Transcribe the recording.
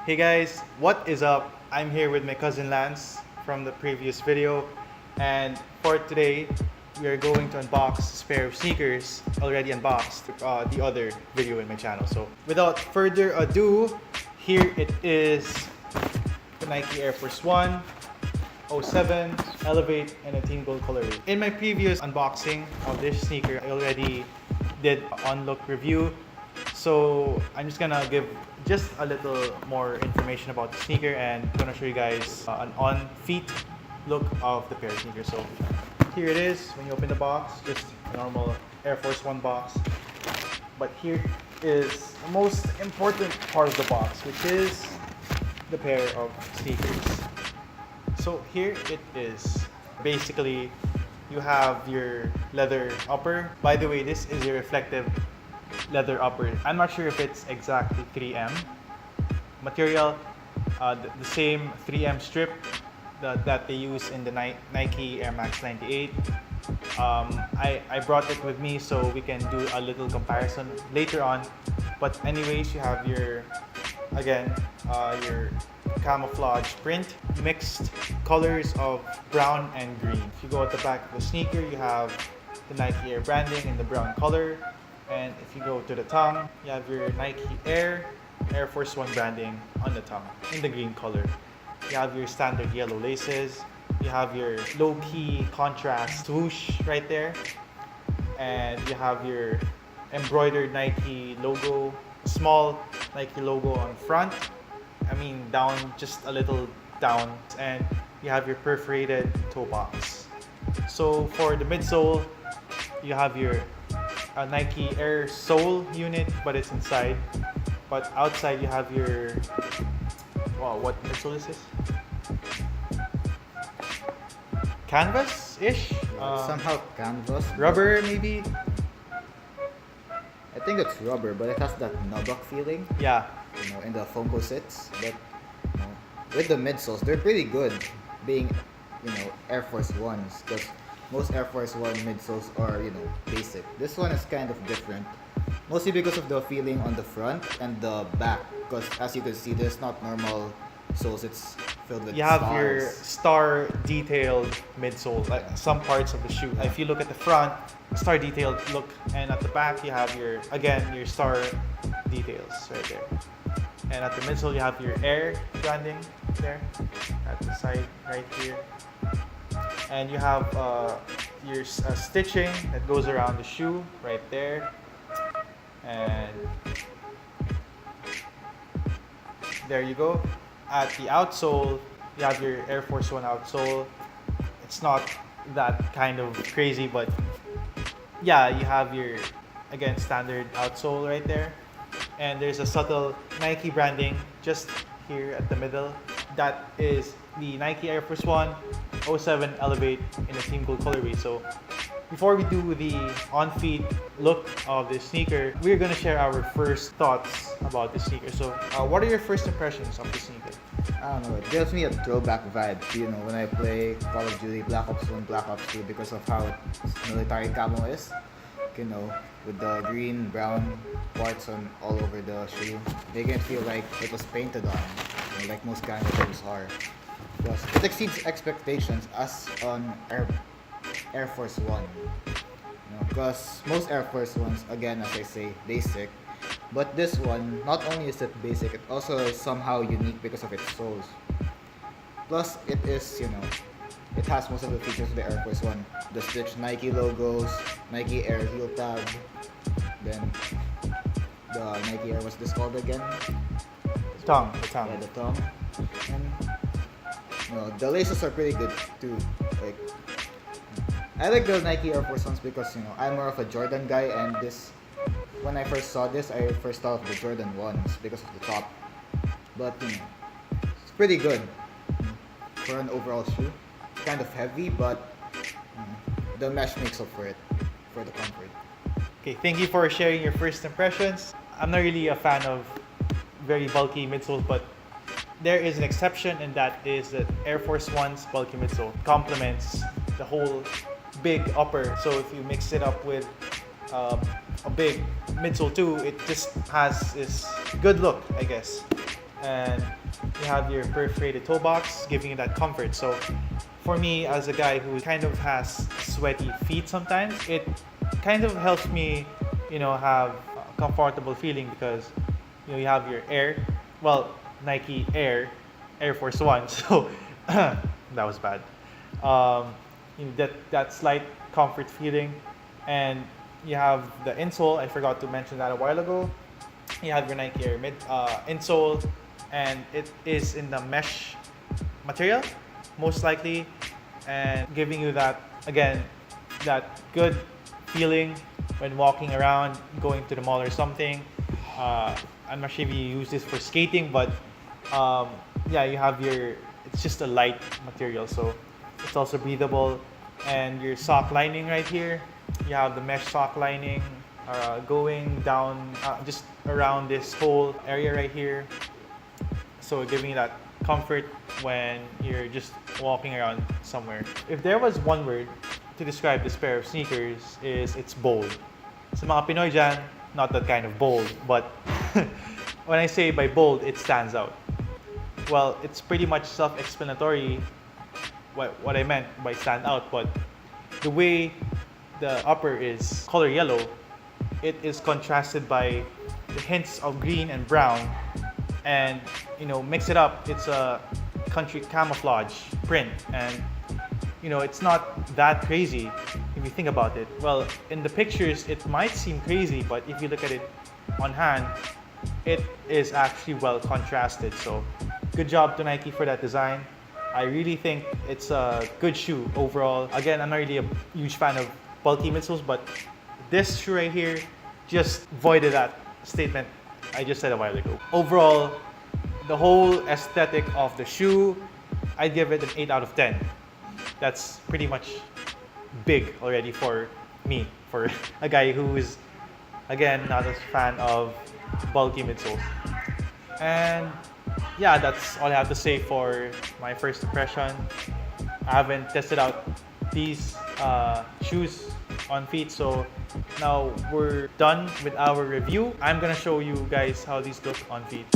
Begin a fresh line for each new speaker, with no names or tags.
Hey guys, what is up? I'm here with my cousin Lance from the previous video, and for today we are going to unbox this pair of sneakers already unboxed the other video in my channel. So without further ado, here it is, the Nike Air Force One 07, LV8, and a team gold colorway. In my previous unboxing of this sneaker, I already did an on-look review. So I'm just gonna give just a little more information about the sneaker, and I'm gonna show you guys an on-feet look of the pair of sneakers. So here it is when you open the box, just a normal Air Force One box. But here is the most important part of the box, which is the pair of sneakers. So here it is. Basically, you have your leather upper. By the way, this is a reflective leather upper. I'm not sure if it's exactly 3M material, the same 3M strip that they use in the Nike Air Max 98. I brought it with me so we can do a little comparison later on. But anyways, you have your, again, your camouflage print, mixed colors of brown and green. If you go at the back of the sneaker, you have the Nike Air branding in the brown color. And if you go to the tongue, you have your Nike Air Force One branding on the tongue in the green color. You have your standard yellow laces. You have your low-key contrast swoosh right there. And you have your embroidered Nike logo, small Nike logo on front. I mean down, just a little down. And you have your perforated toe box. So for the midsole, you have your Nike Air sole unit, but it's inside. But outside you have your, wow, what midsole is this? Canvas-ish?
Somehow canvas.
Rubber maybe?
I think it's rubber, but it has that nubuck feeling.
Yeah.
You know, in the foam sits. But you know, with the midsoles, they're pretty good, being, you know, Air Force Ones. Because most Air Force One midsoles are, you know, basic. This one is kind of different, mostly because of the feeling on the front and the back. Because as you can see, there's not normal soles. It's filled with
You have
stars.
your star detailed midsole, like some parts of the shoe. If you look at the front, star detailed look, and at the back you have your, again, your star details right there. And at the midsole you have your Air branding there at the side right here. And you have your stitching that goes around the shoe right there. And there you go. At the outsole, you have your Air Force One outsole. It's not that kind of crazy, but yeah, you have your, again, standard outsole right there. And there's a subtle Nike branding just here at the middle. That is the Nike Air Force One 07 LV8 in a team gold colorway. So before we do the on-feet look of this sneaker, we're gonna share our first thoughts about this sneaker. So what are your first impressions of the sneaker?
I don't know, it gives me a throwback vibe, you know, when I play Call of Duty Black Ops 1, Black Ops 2 because of how military camo is. You know, with the green, brown parts on all over the shoe. They can feel like it was painted on, you know, like most camo shoes are. Plus, it exceeds expectations as on Air Force One. You know, because most Air Force Ones, again, as I say, basic. But this one, not only is it basic, it also is somehow unique because of its soles. Plus, it is, you know, it has most of the features of the Air Force One. The stitched Nike logos, Nike Air heel tab, then the Nike Air, what's this called again?
The tongue.
Yeah, the tongue. And, you know, the laces are pretty good too. Like, I like the Nike Air Force Ones because, you know, I'm more of a Jordan guy, and this, when I first saw this, I first thought of the Jordan 1s because of the top. But, you know, it's pretty good for an overall shoe. It's kind of heavy, but the mesh makes up for it, for the comfort.
Okay, thank you for sharing your first impressions. I'm not really a fan of very bulky midsoles, but there is an exception, and that is that Air Force One's bulky midsole complements the whole big upper. So if you mix it up with a big midsole too, it just has this good look, I guess. and you have your perforated toe box giving you that comfort. So for me, as a guy who kind of has sweaty feet sometimes, it kind of helps me, have a comfortable feeling because you have your Nike Air Force One. So that was bad. That slight comfort feeling, and you have the insole. I forgot to mention that a while ago. You have your Nike Air insole, and it is in the mesh material, most likely, and giving you that good feeling when walking around, going to the mall or something. I'm not sure if you use this for skating, but you have it's just a light material, so it's also breathable. And your sock lining right here, you have the mesh sock lining going down just around this whole area right here, so giving you that comfort when you're just walking around somewhere. If there was one word to describe this pair of sneakers, it's bold. Sa mga Pinoy dyan, not that kind of bold, but when I say by bold, it stands out. Well, it's pretty much self-explanatory what I meant by stand out, but the way the upper is color yellow, it is contrasted by the hints of green and brown, and mix it up, it's a country camouflage print, and it's not that crazy if you think about it. Well, in the pictures it might seem crazy, but if you look at it on hand, it is actually well contrasted. So good job to Nike for that design. I really think it's a good shoe overall. Again, I'm not really a huge fan of bulky midsoles, but this shoe right here just voided that statement I just said a while ago. Overall, the whole aesthetic of the shoe, I'd give it an 8 out of 10. That's pretty much big already for me, for a guy who is, again, not a fan of bulky midsoles. And yeah, that's all I have to say for my first impression. I haven't tested out these shoes on feet, so now we're done with our review. I'm gonna show you guys how these look on feet.